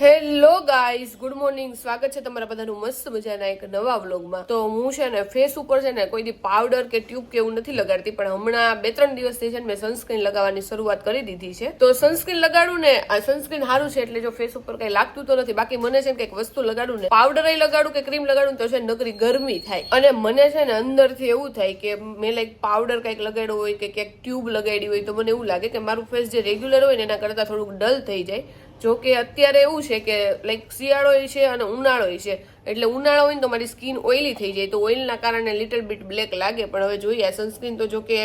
Hello guys, good morning. સ્વાગત છે તમારા બધાનું મસ્ત મજાના એક નવા વ્લોગમાં. તો હું છે ને ફેસ ઉપર છે ને કોઈ દી પાવડર કે ટ્યુબ કે એવું નથી લગાડતી, પણ હમણાં 2-3 દિવસથી છે ને મેં સનસ્ક્રીન લગાવવાની શરૂઆત કરી દીધી છે. તો સનસ્ક્રીન લગાડું ને, આ સનસ્ક્રીન સારું છે એટલે જો ફેસ ઉપર કઈ લાગતું તો નથી. બાકી મને છે ને કઈક વસ્તુ લગાડું ને, પાવડર લગાડું કે ક્રીમ લગાડું તો છે ને નકરી ગરમી થાય, અને મને છે ને અંદરથી એવું થાય કે મેં લાઈક પાવડર કઈક લગાડ્યો હોય કે ક્યાંક ટ્યુબ લગાડી હોય તો મને એવું લાગે કે મારું ફેસ જે રેગ્યુલર હોય ને એના કરતા થોડુંક ડલ થઈ જાય. જો કે અત્યારે એવું છે કે લાઈક શિયાળો છે અને ઉનાળો છે, એટલે ઉનાળો હોય ને તો મારી સ્કિન ઓઇલી થઈ જાય, તો ઓઇલના કારણે લિટલ બીટ બ્લેક લાગે. પણ હવે જોઈએ, સનસ્ક્રીન તો જો કે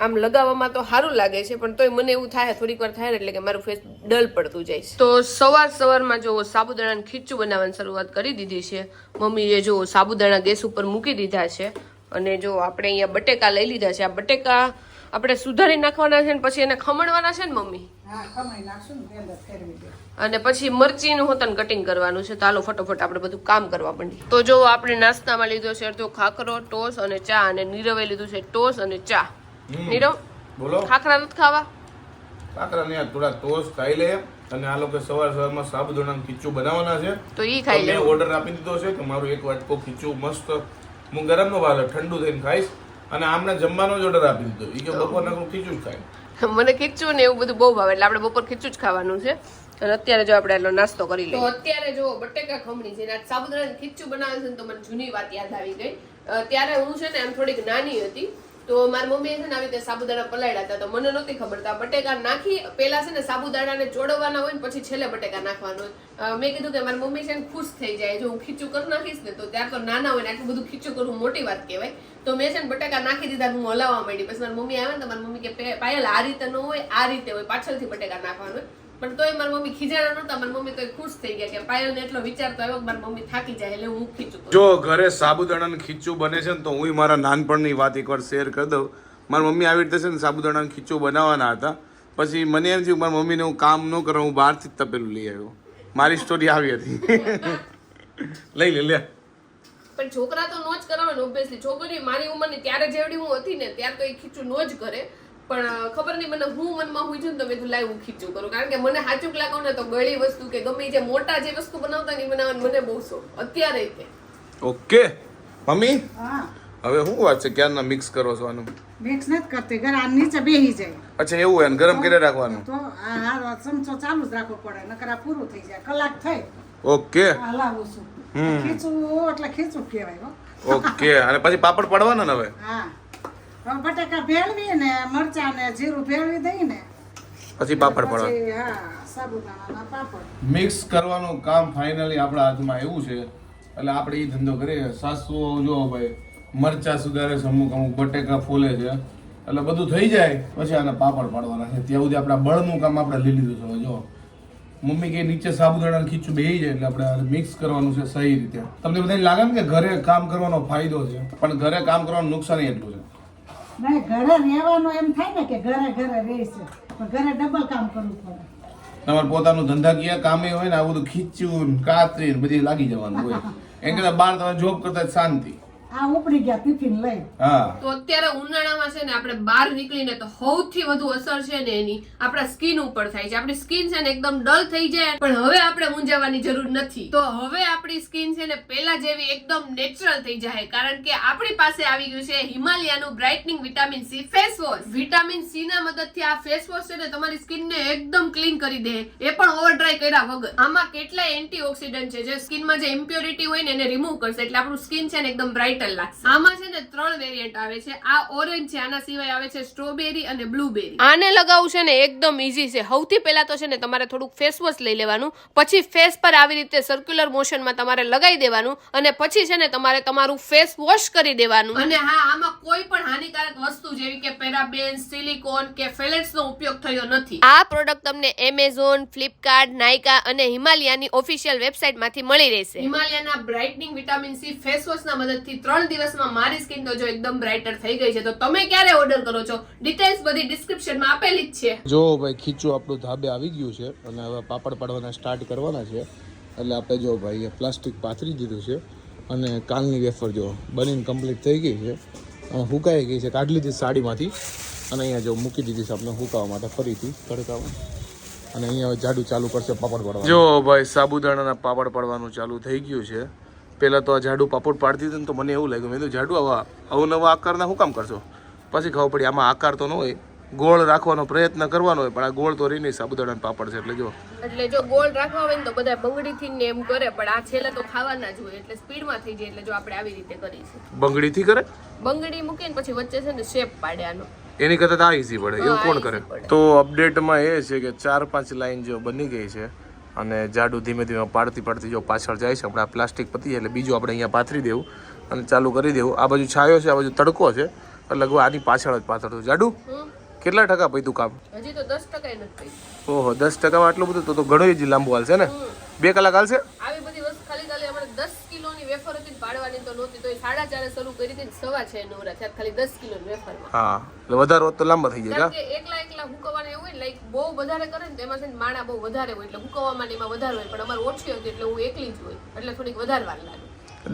આમ લગાવવામાં તો સારું લાગે છે, પણ તોય મને એવું થાય થોડીક વાર થાય એટલે કે મારું ફેસ ડલ પડતું જાય છે. તો સવારમાં જો સાબુદાણાનું ખીચું બનાવવાની શરૂઆત કરી દીધી છે મમ્મીએ. જો સાબુદાણા ગેસ ઉપર મૂકી દીધા છે, અને જો આપણે અહીંયા બટેકા લઈ લીધા છે. આ બટેકા આપણે સુધારી નાખવાના છે ને પછી એને ખમણવાના છે ને મમ્મી? અને પછી મરચીનું હોતન કટિંગ કરવાનું છે. તો હાલો ફટોફટ આપણે બધું કામ કરવા માંડીએ. તો જો આપણે નાસ્તામાં લીધો છે અડધો ખાખરો, ટોસ અને ચા, અને નીરવે લીધું છે ટોસ અને ચા. નીરવ, બોલો, ખાખરા નથી ખાવા? ખાખરા ને થોડા ટોસ ખાઈ લે, અને આ લોકો સવારમાં સાબુદાણાનું ખીચું બનાવવાના છે તો ઈ ખાઈ લે. ઓર્ડર આપી દીધો છે કે મારું એક વાટકો ખીચું મસ્ત, હું ગરમ નો ભાવે ઠંડુ થઈને ખાઈશ, અને આમને જમવાનો જ ઓર્ડર આપી દીધો. ઈ કે બપોરના ખીચું જ ખાય. મને ખીચું ને એવું બધું બહુ ભાવે, એટલે આપણે બપોર ખીચું જ ખાવાનું છે. અને અત્યારે જો આપણે એટલો નાસ્તો કરી લઈએ. તો અત્યારે જો બટેકા ખમણી છે, સાબુદાણાનું ખીચું બનાવે છે ને, તો મને જૂની વાત યાદ આવી ગઈ. ત્યારે હું છે ને એમ થોડીક નાની હતી, તો મારી મમ્મીએ છે ને આવી રીતે સાબુદાણા પલાળ્યા હતા, તો મને નહોતી ખબર. તો બટેકા નાખી પેલા છે ને સાબુદાણાને ચોડવવાના હોય ને પછી છેલ્લે બટેકા નાખવાનું હોય. મેં કીધું કે મારી મમ્મી છે ને ખુશ થઈ જાય જો હું ખીચું કરી નાખીશ ને, તો ત્યાર તો નાના હોય ને આટલું બધું ખીચું કરવું મોટી વાત કહેવાય. તો મેં છે ને બટેકા નાખી દીધા, હું હલાવવા માંડી. પછી મારી મમ્મી આવે ને તો મારી મમ્મી કે પાયલ આ રીતે ન હોય, આ રીતે હોય, પાછળથી બટેકા નાખવાનું હોય. પણ તોય મારી મમ્મી ખીજાણા નહોતા. મારી મમ્મી તો ખુશ થઈ ગયા કે પાયલને એટલો વિચાર તો આવ્યો કે મારી મમ્મી થાકી જાય એટલે હું ખીચું કરું. જો ઘરે સાબુદાણાનું ખીચું બને છે ને, તો હું મારા નાનપણની વાત એકવાર શેર કરી દઉં. મારી મમ્મી આવી રીતે છે ને સાબુદાણાનું ખીચું બનાવવાના હતા. પછી મને એમ થયું મારી મમ્મીને હું કામ ન કરું, હું બહારથી જ તપેલું લઈ આવ્યો. મારી સ્ટોરી આવી હતી. લઈ લે. પણ છોકરા તો નો જ કરાવે ને ઓબ્વિયસલી. છોકરી મારી ઉંમરની ત્યારે જેવડી હું હતી ને ત્યારે તો એ ખીચું નો જ કરે. પણ ખબર નહીં મને હું મનમાં હોય છું ને તો મેં લાઈવ હું ખીચું કરું, કારણ કે મને સાચું લાગો ને તો ગળી વસ્તુ કે ગમે જે મોટા જે વસ્તુ બનાવતા ને બનાવવાનું મને બહુ શોખ અત્યારે તે. ઓકે મમ્મી, હવે શું વાત છે, ક્યારના મિક્સ કરો છો? આનું મિક્સ નથી કરતી, ઘર આ નીચે બેસી જાય. અચ્છા એવું હોય ને, ગરમ કરી રાખવાનું? તો આ ચમચો ચાલુ જ રાખવો પડે, નકર આ પૂરું થઈ જાય. કલાક થઈ ઓકે હલાવું છું. ખીચું એટલે ખીચું કહેવાય. ઓકે, અને પછી પાપડ પડવાના ને હવે? હા, બટાકા ભેળવી ને મરચા ને જીરું ભેળવી દઈ ને પછી પાપડ પડવા. હા, સાબુદાણાના પાપડ મિક્સ કરવાનું કામ ફાઇનલી આપણા હાથમાં એવું છે, એટલે આપણે એ ધંધો કરીએ. સાસુ જો ભાઈ મરચા સુધારે છે, અમુક બટેકા ફોલે છે, એટલે બધું થઈ જાય પછી આને પાપડ પાડવાના છે. ત્યાં સુધી આપણા બળનું કામ આપણે લઈ લીધું છે. જો મમ્મી કે નીચે સાબુદાણાનું ખીચું બેસી જાય એટલે આપણે મિક્સ કરવાનું છે સહી રીતે. તમને બધાને લાગે ને કે ઘરે કામ કરવાનો ફાયદો છે, પણ ઘરે કામ કરવાનું નુકસાન એટલું છે. નહીં, ઘરે રહેવાનું એમ થાય ને કે ઘરે રહે છે, પણ ઘરે ડબલ કામ કરવું પડે. તમારે પોતાનું ધંધાકીય કામે હોય ને, આ બધું ખીચું કાતરી બધી લાગી જવાનું હોય. એમ કરતા બહાર તમે જોબ કરતા શાંતિ. આ ઉપડી ગયા ટિફિન લઈ. હા, તો અત્યારે ઉનાળામાં છે ને આપણે બહાર નીકળીને તો સૌથી વધુ અસર છે ને એની આપણા સ્કિન ઉપર થાય છે. આપણી સ્કિન છે ને એકદમ ડલ થઈ જાય, પણ હવે આપણે મૂંઝાવાની જરૂર નથી. તો હવે આપણી સ્કિન છે ને પેલા જેવી એકદમ નેચરલ થઈ જાય, કારણ કે આપણી પાસે આવી ગયું છે હિમાલયાનું brightening vitamin C face wash. Vitamin C ના મદદથી આ ફેસ વોશ છે ને તમારી સ્કિનને એકદમ ક્લીન કરી દે, એ પણ ઓવર ડ્રાય કર્યા વગર. આમાં કેટલાય એન્ટીઓક્સિડન્ટ છે જે સ્કિનમાં જે ઇમ્પ્યોરિટી હોય ને એને રિમૂવ કરશે, એટલે આપણું સ્કિન છે ને એકદમ બ્રાઇટર લાગશે. આમાં છે ને 3 વેરિયન્ટ આવે છે. આ ઓરેન્જ છે, આના સિવાય આવે છે સ્ટ્રોબેરી અને બ્લુબેરી. આને લગાવવું છે ને એકદમ ઈઝી છે. સૌથી પહેલા તો છે ને તમારે થોડુંક ફેસ વોશ લઈ લેવાનું, પછી ફેસ પર આવી રીતે સર્ક્યુલર મોશનમાં તમારે લગાવી દેવાનું, અને પછી છે ને તમારે તમારું ફેસ વોશ કરી દેવાનું. અને હા, આમાં કોઈ પણ હાનિકારક વસ્તુ જેવી કે પેરાબેન, સિલિકોન કે ફેલેટ્સ નો ઉપયોગ થયો નથી. આ પ્રોડક્ટ તમને એમેઝોન, ફ્લિપકાર્ટ, નાયકા અને હિમાલયાની ઓફિશિયલ વેબસાઇટ માંથી મળી રહેશે. હિમાલયાના બ્રાઇટનિંગ વિટામિન સી ફેસ વોશ ના મદદથી 3 દિવસમાં મારી સ્કિન તો જો એકદમ બ્રાઇટર થઈ ગઈ છે. તો તમે ક્યારે ઓર્ડર કરો છો, ડિટેલ્સ બધી ડિસ્ક્રિપ્શનમાં આપેલી જ છે. જો ભાઈ ખીચું આપણું ધાબે આવી ગયું છે, અને હવે પાપડ પાડવાના સ્ટાર્ટ કરવાના છે. એટલે આપણે જો ભાઈ પ્લાસ્ટિક પાથરી દીધું છે, અને કાલની વેફર જો બનીને કમ્પ્લીટ થઈ ગઈ છે, અને સુકાઈ ગઈ છે. કાઢી લીધી સાડીમાંથી, અને અહીંયા જો મૂકી દીધી છે આપણે સુકાવા માટે ફરીથી તડકામાં. અને અહીંયા હવે જાડુ ચાલુ કરશે પાપડ પાડવાનું. જો ભાઈ સાબુદાણાના પાપડ પાડવાનું ચાલુ થઈ ગયું છે. પહેલાં તો આ જાડુ પાપડ પાડતી હતી ને તો મને એવું લાગ્યું, મેં તો જાડુ અવનવા આકારના શું કામ કરશો? પછી ખબર પડી આમાં આકાર તો ન હોય, ગોળ રાખવાનો પ્રયત્ન કરવાનો હોય, પણ આ ગોળ તો રહી નહીં, સાબુદાણાના પાપડ છે એટલે જો ગોળ રાખવા હોય ને તો બધા બંગડીથી ને એમ કરે, પણ આ છેલ્લે તો ખાવાના જ હોય એટલે સ્પીડમાં થઈ જાય. એટલે જો આપણે આવી રીતે કરીશું. બંગડીથી કરે? બંગડી મૂકીને પછી વચ્ચે છે ને શેપ પાડ્યાનો, એની કરતા આ ઈઝી પડે. એવું કોણ કરે? તો અપડેટમાં એ છે કે 4-5 લાઈન જો બની ગઈ છે અને જાડુ ધીમે ધીમે પાડતી જો પાછળ જાય છે. આપણે આ પ્લાસ્ટિક પતી જાય એટલે બીજું આપણે અહીંયા પાથરી દેવું અને ચાલુ કરી દેવું. આ બાજુ છાયો છે, આ બાજુ તડકો છે, એટલે લગભગ આની પાછળ જ પાથરતું. જાડુ કેટલા ટકા પૈતું કામ? હજી તો 10% નથી. ઓહો, 10%માં આટલું બધું તો ઘણું જ લાંબુ હાલશે ને. 2 કલાક હાલશે. આવી બધી વસ્તુ ખાલી આપણે 10 કિલોની વેફર હતી પાડવાની તો નહોતી, તો 4:30 શરૂ કરી હતી, 6:30 નવરા થયા ખાલી 10 કિલોની વેફરમાં. હા, એટલે વધારે હોત તો લાંબા થઈ જાય. કે એકલા હુકવવાના એવું હોય, લાઈક બહુ વધારે કરે ને તેમાં છે ને માણા બહુ વધારે હોય એટલે હુકવવામાં એમાં વધારે હોય, પણ અમારે ઓછી હતી એટલે હું એકલી જ હોય એટલે થોડીક વધારે વાર લાગે.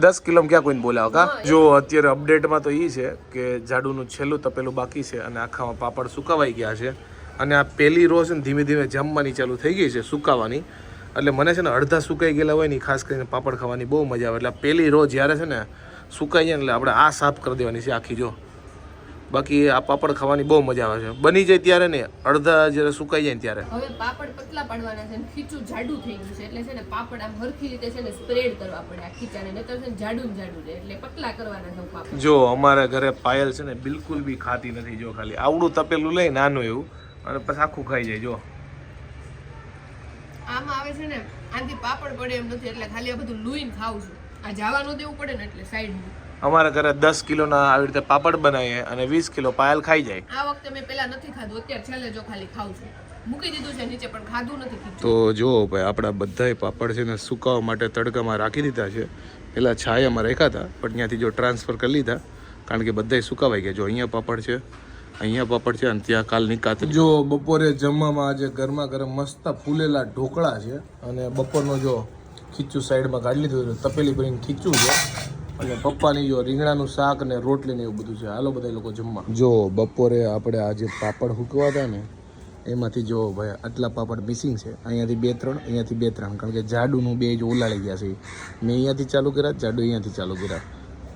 10 કિલો ક્યાં કોઈને બોલાવો કા? જો અત્યારે અપડેટમાં તો એ છે કે જાડુનું છેલ્લું તપેલું બાકી છે અને આખામાં પાપડ સુકાવાઈ ગયા છે. અને આ પહેલી રો છે ને ધીમે ધીમે જમવાની ચાલુ થઈ ગઈ છે, સુકાવાની. એટલે મને છે ને અડધા સુકાઈ ગયેલા હોય ને ખાસ કરીને પાપડ ખાવાની બહુ મજા આવે. એટલે પહેલી રો જ્યારે છે ને સુકાઈ જાય ને એટલે આપણે આ સાફ કરી દેવાની છે આખી. જો બાકી આ પાપડ ખાવાની બહુ મજા આવે છે. બની જાય ત્યારે ને અડધા જ્યારે સુકાઈ જાય ત્યારે. હવે પાપડ પતલા પાડવાના છે, ખીચું જાડું થઈ ગયું છે એટલે છે ને પાપડ આમ હરખી રીતે છે ને સ્પ્રેડ કરવા પડે આ ખીચાને, નહીતર છે ને જાડું રહે એટલે પતલા કરવાના છે પાપડ. જો અમારા ઘરે પાયલ છે ને બિલકુલ બી ખાતી નથી. જો ખાલી આવડું તપેલું લઈ નાનું એવું અને પછી આખું ખાઈ જાય. જો આમાં આવે છે ને આનાથી પાપડ પડે એમ નથી એટલે ખાલી આ બધું લૂઈને ખાવું છું. આ જવાનું દેવું પડે ને એટલે સાઈડનું. અમારા ઘરે 10 કિલોના આવી રીતે પાપડ બનાવીએ અને 20 કિલો પાયલ ખાઈ જાય. આ વખતે મેં પહેલા નથી ખાધું, અત્યારે છેલ્લે જો ખાલી ખાઉં છું. મૂકી દીધું છે નીચે પણ ખાધું નથી. તો જો ભાઈ આપણા બધાય પાપડ છે ને સુકાવા માટે તડકામાં રાખી દીધા છે. પહેલાં છાયામાં રાખ્યા હતા પણ ત્યાંથી જો ટ્રાન્સફર કરી લીધા કારણ કે બધાય સુકાવાઈ ગયા. જો અહીંયા પાપડ છે, અહીંયા પાપડ છે અને ત્યાં કાલ નિકાત. જો બપોરે જમવામાં આજે ગરમા ગરમ મસ્ત ફૂલેલા ઢોકળા છે અને બપોરનો જો ખીચું સાઈડમાં કાઢી લીધું, તપેલી ભરીને ખીચું છે અને પપ્પાની જો રીંગણાનું શાક ને રોટલી ને એવું બધું છે. હાલો બધા લોકો જમવા. જો બપોરે આપણે આજે પાપડ હુકવા હતા ને એમાંથી જો ભાઈ આટલા પાપડ મિસિંગ છે. અહીંયાથી 2-3, અહીંયાથી 2-3 કારણ કે જાડુનું બે જો ઉલાળી ગયા છે. મેં અહીંયાથી ચાલુ કર્યા, જાડુ અહીંયાથી ચાલુ કર્યા,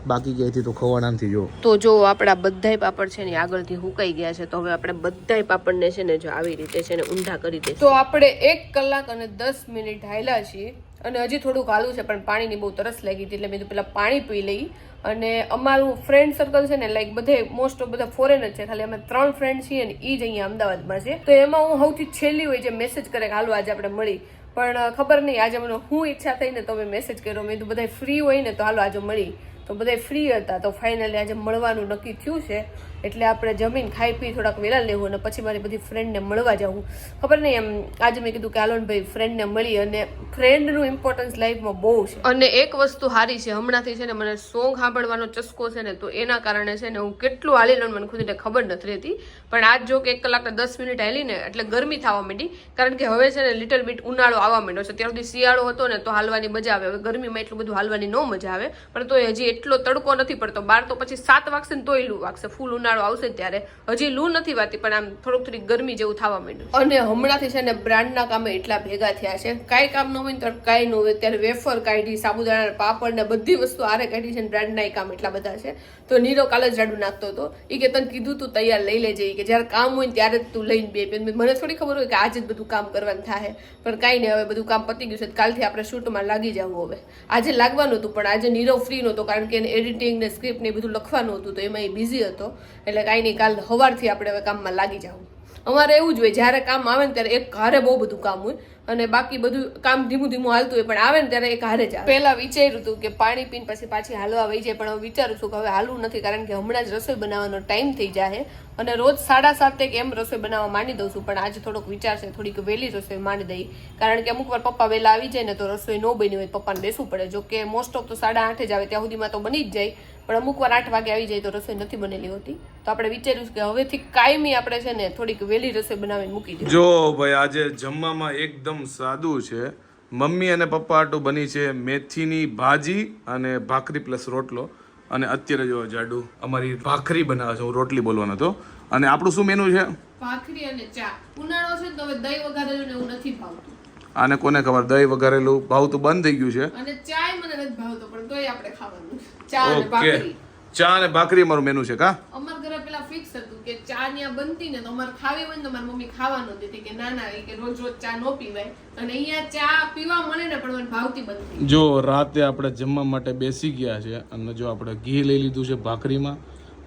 બાકી ક્યાંયથી તો ખવાના નથી. જો તો જો આપણા બધાય પાપડ છે ને આગળથી હુકાઈ ગયા છે, તો હવે આપણે બધાય પાપડને છે ને જો આવી રીતે છે ને ઊંધા કરી દે. તો આપણે 1 કલાક અને 10 મિનિટ હાલ્યા છીએ અને હજી થોડુંક હાલું છે પણ પાણીની બહુ તરસ લાગી હતી એટલે મેં તો પેલા પાણી પી લઈ. અને અમારું ફ્રેન્ડ સર્કલ છે ને લાઈક બધે મોસ્ટ ઓફ બધા ફોરેન જ છે, ખાલી અમે 3 ફ્રેન્ડ છીએ ને એ જ અહીંયા અમદાવાદમાં છે. તો એમાં હું સૌથી છેલ્લી હોય જે મેસેજ કરે કે હાલો આજે આપણે મળી, પણ ખબર નહીં આજે મને હું ઈચ્છા થઈ ને તો મેં મેસેજ કર્યો. મેં તો બધા ફ્રી હોય ને તો હાલો આજે મળી, તો બધા ફ્રી હતા તો ફાઇનલી આજે મળવાનું નક્કી થયું છે. એટલે આપણે જમીન ખાઈ પી થોડાક વહેલા લેવું અને પછી મારી બધી ફ્રેન્ડને મળવા જવું. ખબર નહીં એમ આજે મેં કીધું કે હાલો ભાઈ ફ્રેન્ડને મળી, અને ફ્રેન્ડનું ઇમ્પોર્ટન્સ લાઈફમાં બહુ છે. અને એક વસ્તુ સારી છે, હમણાંથી છે ને મને સોંગ સાંભળવાનો ચસ્કો છે ને, તો એના કારણે છે ને હું કેટલું હાલી લઉં મને ખુદને ખબર નથી રહેતી. પણ આજ જો કે 1 કલાક 10 મિનિટ હાલી ને એટલે ગરમી થવા માંડી, કારણ કે હવે છે ને લિટલ બીટ ઉનાળો આવવા માંડ્યો છે. ત્યાર સુધી શિયાળો હતો ને તો હાલવાની મજા આવે, હવે ગરમીમાં એટલું બધું હાલવાની ન મજા આવે. પણ તો હજી એટલો તડકો નથી પડતો, 12 તો પછી 7 વાગશે ને તોય લૂ વાગશે. ફૂલ ઉનાળો આવશે ત્યારે હજી લૂ નથી વાતી પણ આમ થોડી ગરમી જેવું થવા માંડ્યું. અને હમણાંથી છે ને બ્રાન્ડના કામે એટલા ભેગા થયા છે, કાંઈ કામ ન હોય ને તો કાંઈ ન હોય. ત્યારે વેફર કાઢી, સાબુદાણા પાપડ ને બધી વસ્તુ આરે કાઢી છે, બ્રાન્ડના કામ એટલા બધા છે. તો નીરો કાલે જ જાડું નાખતો હતો, એ કે તને કીધું તું તૈયાર લઈ લેજે, કે જ્યારે કામ હોય ને ત્યારે જ તું લઈને બે. મને થોડી ખબર હોય કે આજે જ બધું કામ કરવાનું થાય, પણ કાંઈ નહીં, હવે બધું કામ પતી ગયું છે. કાલથી આપણે શૂટમાં લાગી જવું. હવે આજે લાગવાનું હતું પણ આજે નીરવ ફ્રી નહોતો કારણ કે એને એડિટિંગ ને સ્ક્રિપ્ટ ને બધું લખવાનું હતું, તો એમાં એ બિઝી હતો. એટલે કાંઈ નહીં, કાલ સવારથી આપણે હવે કામમાં લાગી જવું. અમારે એવું જ હોય, જ્યારે કામ આવે ને ત્યારે એક હારે બહુ બધું કામ હોય અને બાકી બધું કામ ધીમું ધીમું હાલતું હોય, પણ આવે ને ત્યારે એક હારે જ આવે. પહેલા વિચાર્યું હતું કે પાણી પીને પછી પાછી હાલવા વહી જાય, પણ હવે વિચારું છું કે હવે હાલવું નથી કારણ કે હમણાં જ રસોઈ બનાવવાનો ટાઈમ થઈ જાય અને રોજ 7:30 એમ રસોઈ બનાવવા માંડી દઉં છું. પણ આજે થોડોક વિચાર છે થોડીક વહેલી રસોઈ માંડી દઈ, કારણ કે અમુક વાર પપ્પા વહેલા આવી જાય ને તો રસોઈ ન બની હોય, પપ્પાને બેસવું પડે. જો કે મોસ્ટ ઓફ તો 8:30 જ આવે, ત્યાં સુધીમાં તો બની જ જાય, પણ અમુક વાર 8 વાગે આવી જાય તો રસોઈ નથી બનેલી હોતી. તો આપણે વિચાર્યું કે હવેથી કાયમી આપણે છે ને થોડીક વહેલી રસોઈ બનાવીને મૂકી દઈએ. જો ભાઈ આજે જમવામાં એકદમ સાદું છે. મમ્મી અને પપ્પા આટું બની છે મેથીની ભાજી અને ભાખરી પ્લસ રોટલો. અને અત્યારે જો જાડુ અમારી ભાખરી બનાવે છે, હું રોટલી બોલવાનો હતો. અને આપણું શું મેનુ છે? ભાખરી અને ચા. ઉનાળો છે તો હવે દહીં વઘારેલું ને એવું નથી ભાવતું. આને કોને ખબર, દહીં વઘારેલું ભાવતું બંધ થઈ ગયું છે. અને ચાય મને નથી ભાવતો પણ તોય આપણે ખાવાનું. ચા અને ઓકે, ભાખરી. ચા અને ભાખરી અમારું મેનુ છે કા? અમાર ઘરે પેલા ફિક્સ હતું કે ચા ન્યા બનતી ને તો અમારે ખાવી હોય ને તો મારી મમ્મી ખાવા ન દેતી કે ના ના, કે રોજ રોજ ચા નો પીવાય. અને અહીંયા ચા પીવા મળે ને પણ મને ભાવતી બંધ. જો રાતે આપણે જમવા માટે બેસી ગયા છે અને જો આપણે ઘી લઈ લીધું છે ભાખરીમાં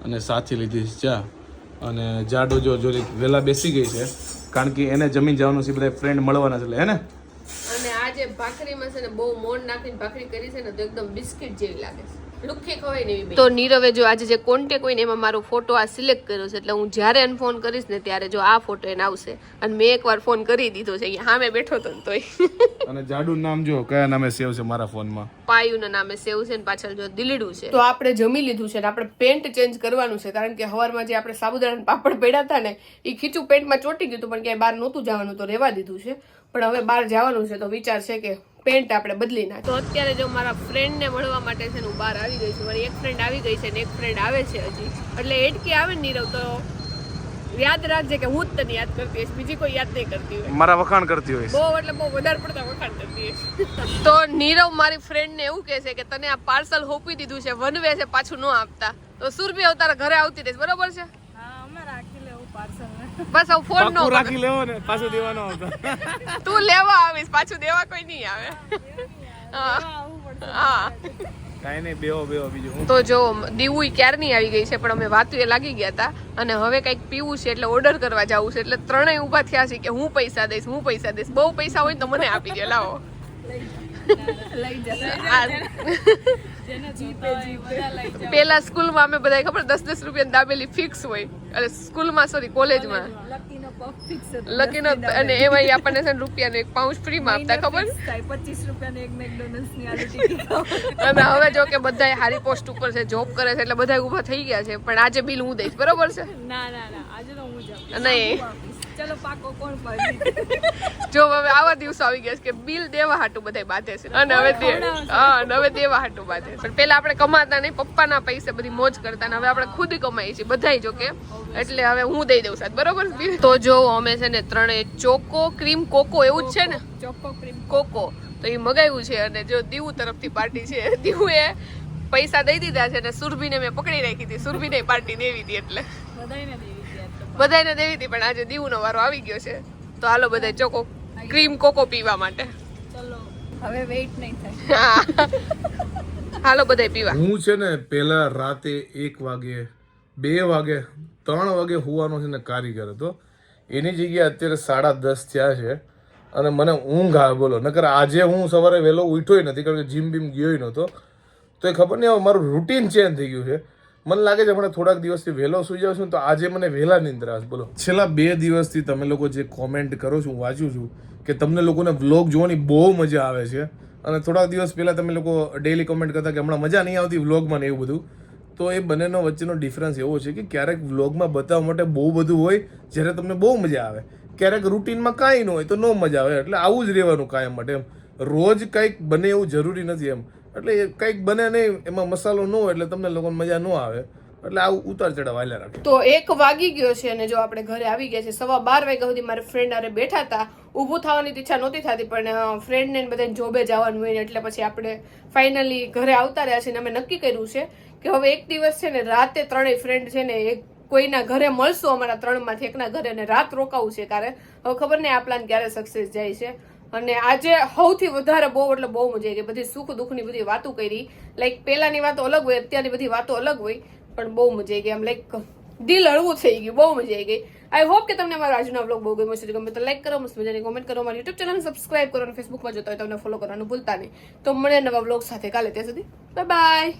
અને સાથે લીધી છે ચા. અને જાડો જો વહેલા બેસી ગઈ છે કારણ કે એને જમીન જવાનું છે, બધા ફ્રેન્ડ મળવાના છે એટલે હે ને. અને આજે ભાખરીમાં છે ને બહુ મોણ નાખીને ભાખરી કરી છે ને તો એકદમ બિસ્કિટ જેવી લાગે છે. લુખી ખવાય ને એવી. તો નીરવે જો આજે જે કોન્ટેક્ટ હોય ને એમાં મારો ફોટો આ સિલેક્ટ કર્યો છે એટલે હું જ્યારે એને ફોન કરીશ ને ત્યારે જો આ ફોટો એને આવશે. અને મેં એકવાર ફોન કરી દીધો છે, અહીંયા સામે બેઠો તો ને તોય. અને જાડુનું નામ જો કયા નામે સેવ છે મારા ફોનમાં? પાયુના નામે સેવ છે ને પાછળ જો દિલીડું છે. તો આપણે જમી લીધું છે ને આપણે પેન્ટ ચેન્જ કરવાનું છે કારણ કે હવારમાં જે આપણે સાબુદાણા પાપડ પડ્યા હતા ને એ ખીચું પેન્ટમાં ચોટી ગયું હતું પણ ક્યાંય બહાર નહોતું જવાનું તો રહેવા દીધું છે. પણ હવે બહાર જવાનું છે તો વિચાર છે કે પેન્ટ આપણે બદલી નાખ. તો અત્યારે જો મારા ફ્રેન્ડને મળવા માટે છે ને હું બહાર આવી ગઈ છું. મારી એક ફ્રેન્ડ આવી ગઈ છે ને એક ફ્રેન્ડ આવે છે હજી. એટલે એટકી આવે ને નીરવ તો યાદ રાખજે કે હું જ તને યાદ કરતી હોઈશ, બીજી કોઈ યાદ નહીં કરતી હોય. મારા વખાણ કરતી હોય બહુ એટલે બહુ વધારે પડતા વખાણ કરતી હોય. તો નીરવ મારી ફ્રેન્ડને એવું કહે છે કે તને આ પાર્સલ હોપી દીધું છે, વનવે છે, પાછું ન આપતા. તો સુરભી હવે તારા ઘરે આવતી રહીશ, બરોબર છે? બસ હવે ફોન નો રાખી લેવો ને, પાછું દેવાનો આવતા. તું લેવા આવીશ, પાછું દેવા કોઈ નહીં આવે. હા કાઈ નહીં, બેહો બીજું. તો જો દીવું ક્યારની આવી ગઈ છે પણ અમે વાતું એ લાગી ગયા હતા અને હવે કંઈક પીવું છે એટલે ઓર્ડર કરવા જવું છે એટલે ત્રણેય ઊભા થયા છે કે હું પૈસા દઈશ. બહુ પૈસા હોય તો મને આપી દે, લાવો. પેલા સ્કૂલમાં અમે બધા ખબર 10-10 રૂપિયા દાબેલી ફિક્સ હોય, અને સ્કૂલમાં સોરી કોલેજમાં લકીનો, અને એમાં આપણને છે રૂપિયાનો એક પાઉચ ફ્રીમાં આપતા, ખબર? 25 રૂપિયાની એક મેકડોનલ્ડ્સ ની આલુ ટિકિટ. અને હવે જો કે બધા હારી પોસ્ટ ઉપર છે, જોબ કરે છે એટલે બધા ઊભા થઈ ગયા છે. પણ આજે બિલ હું દઈશ, બરોબર છે? ના આજે તો હું જાઉં. નહીં, ચલો પાકો કોણ પાડી. જો હવે આવા દિવસો આવી ગયા છે કે બિલ દેવા હાટું બધા બાંધે છે અને હવે દેવા હાટું બાંધે છે. પણ પેલા આપણે કમાતા નહીં, પપ્પાના પૈસે બધી મોજ કરતા ને હવે આપણે ખુદ કમાઈએ છીએ બધાય જો કે. એટલે હવે હું દઈ દઉં સાહેબ, બરોબર? તો જો અમે છે ને ત્રણેય ચોકો ક્રીમ કોકો એવું જ છે ને, ચોકો ક્રીમ કોકો તો એ મગાવ્યું છે. અને જો દીવું તરફથી પાર્ટી છે, દીવુએ પૈસા દઈ દીધા છે અને સુરભીને મેં પકડી રાખી હતી. સુરભીને પાર્ટી દેવી હતી એટલે બધાને દેવી હતી પણ આજે દીવુનો વારો આવી ગયો છે. તો હાલો બધા ચોકો ક્રીમ કોકો પીવા માટે. ચલો હવે વેઇટ નહીં થાય. હાલો બધા પીવા. હું છે ને પેલા રાતે 1 વાગે 2 વાગે 3 વાગે હોવાનો છે ને કારીગર હતો. એની જગ્યાએ અત્યારે 10:30 થયા છે અને મને ઊંઘ આવે, બોલો. નકર આજે હું સવારે વહેલો ઉઠ્યોય નથી કારણ કે જીમ બીમ ગયોય નહોતો. તો એ ખબર નહીં હવે મારું રૂટીન ચેન્જ થઈ ગયું છે. મને લાગે છે હમણાં થોડાક દિવસથી વહેલો સુઈ જાઉં છું તો આજે મને વહેલા નિંદ્રા આવે, બોલો. છેલ્લા 2 દિવસથી તમે લોકો જે કોમેન્ટ કરો છો, હું વાંચું છું કે તમને લોકોને વ્લોગ જોવાની બહુ મજા આવે છે. અને થોડાક દિવસ પહેલાં તમે લોકો ડેઈલી કોમેન્ટ કરતા કે હમણાં મજા નહીં આવતી વ્લોગમાં ને એવું બધું. તો એ બંનેનો વચ્ચેનો ડિફરન્સ એવો છે કે ક્યારેક વ્લોગમાં બતાવવા માટે બહુ બધું હોય જ્યારે તમને બહુ મજા આવે, ક્યારેક રૂટીનમાં કાંઈ ન હોય તો ન મજા આવે. એટલે આવું જ રહેવાનું કાયમ માટે એમ. રોજ કંઈક બને એવું જરૂરી નથી એમ. એટલે કંઈક બને નહીં, એમાં મસાલો ન હોય એટલે તમને લોકોને મજા ન આવે. એટલે આવું ઉતાર ચઢાવ હાલ્યા રાખે. તો 1 વાગી ગયો છે અને જો આપણે ઘરે આવી ગયા છે. 12:15 વાગ્યા સુધી મારા ફ્રેન્ડ આરે બેઠા હતા. ઊભું થવાની ઈચ્છા નહોતી થતી પણ ફ્રેન્ડને બધાને જોબે જવાનું હોય ને એટલે પછી આપણે ફાઇનલી ઘરે આવતા રહ્યા છે. અને અમે નક્કી કર્યું છે કે હવે એક દિવસ છે ને રાતે ત્રણેય ફ્રેન્ડ છે ને એક કોઈના ઘરે મળશું, અમારા 3માંથી એકના ઘરે, અને રાત રોકાવું છે. કારણ હવે ખબર નહીં આ પ્લાન ક્યારે સક્સેસ જાય છે. અને આજે સૌથી વધારે બહુ એટલે બહુ મજા આવી ગઈ. બધી સુખ દુઃખની બધી વાતો કરી. લાઈક પેલાની વાતો અલગ હોય, અત્યારની બધી વાતો અલગ હોય, પણ બહુ મજા આવી ગઈ. આમ લાઈક દિલ હળવું થઈ ગયું, બહુ મજા આવી ગઈ. આઈ હોપ કે તમને મારો આજનો વ્લોગ બહુ ગમ્યો છે. ગમે તો લાઈક કરો, મસ્ત મજાની કોમેન્ટ કરો, મારી યુટ્યુબ ચેનલ સબસ્ક્રાઇબ કરો અને ફેસબુકમાં જોતા હોય તો તમને ફોલો કરવાનું ભૂલતા નહીં. તો મળે નવા વ્લોગ સાથે કાલે. ત્યાં સુધી બાય બાય.